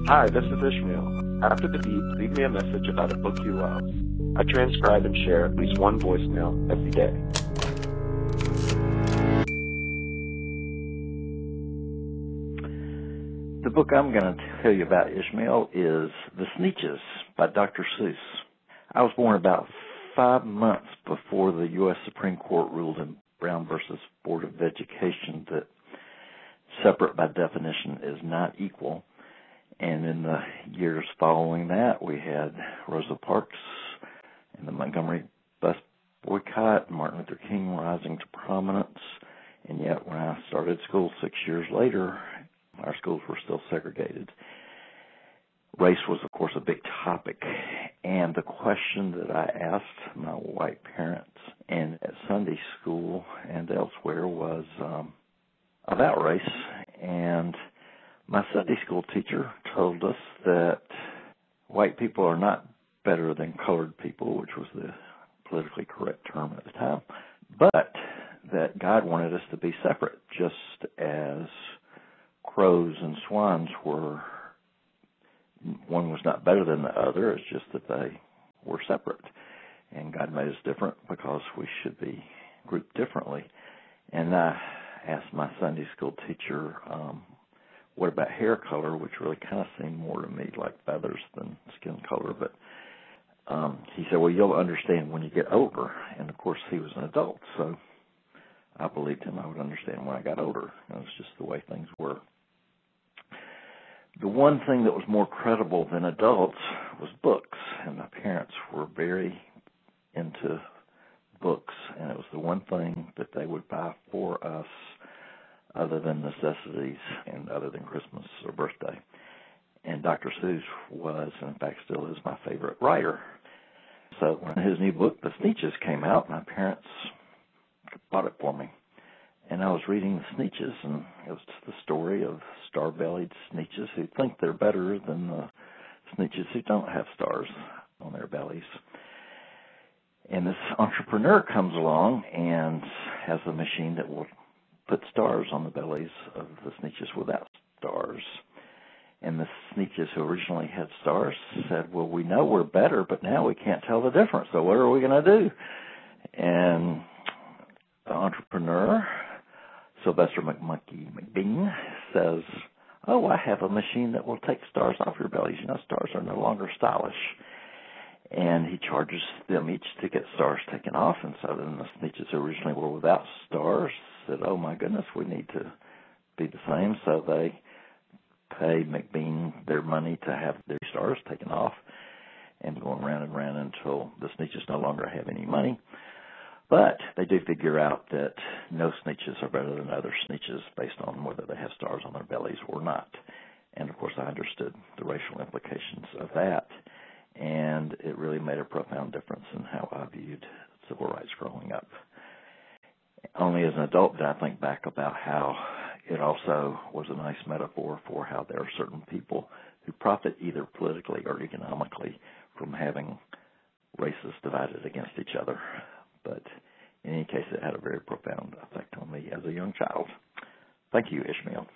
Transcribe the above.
Hi, this is Ishmael. After the beep, leave me a message about a book you love. I transcribe and share at least one voicemail every day. The book I'm going to tell you about, Ishmael, is The Sneeches by Dr. Seuss. I was born about 5 months before the U.S. Supreme Court ruled in Brown versus Board of Education that separate by definition is not equal. And in the years following that, we had Rosa Parks and the Montgomery bus boycott, and Martin Luther King rising to prominence. And yet when I started school 6 years later, our schools were still segregated. Race was, of course, a big topic. And the question that I asked my white parents and at Sunday school and elsewhere was about race. And my Sunday school teacher told us that white people are not better than colored people, which was the politically correct term at the time, but that God wanted us to be separate, just as crows and swans were. One was not better than the other, it's just that they were separate. And God made us different because we should be grouped differently. And I asked my Sunday school teacher, what about hair color, which really kind of seemed more to me like feathers than skin color. But he said, well, you'll understand when you get older. And, of course, he was an adult, so I believed him I would understand when I got older. It was just the way things were. The one thing that was more credible than adults was books, and my parents were very into books, and it was the one thing that they would buy for us other than necessities and other than Christmas or birthday. And Dr. Seuss was, and in fact still is, my favorite writer. So when his new book, The Sneeches, came out, my parents bought it for me. And I was reading The Sneeches, and it was the story of Star-Belly Sneetches who think they're better than the Sneeches who don't have stars on their bellies. And this entrepreneur comes along and has a machine that will put stars on the bellies of the Sneeches without stars. And the Sneeches who originally had stars said, well, we know we're better, but now we can't tell the difference, so what are we going to do? And the entrepreneur, Sylvester McBean, says, oh, I have a machine that will take stars off your bellies. You know, stars are no longer stylish. And he charges them each to get stars taken off. And so then the Sneeches who originally were without stars said, oh, my goodness, we need to be the same. So they pay McBean their money to have their stars taken off and going round and round until the Sneeches no longer have any money. But they do figure out that no Sneeches are better than other Sneeches based on whether they have stars on their bellies or not. And, of course, I understood the racial implications of that. And it really made a profound difference in how I viewed civil rights growing up. Only as an adult did I think back about how it also was a nice metaphor for how there are certain people who profit either politically or economically from having races divided against each other. But in any case, it had a very profound effect on me as a young child. Thank you, Ishmael.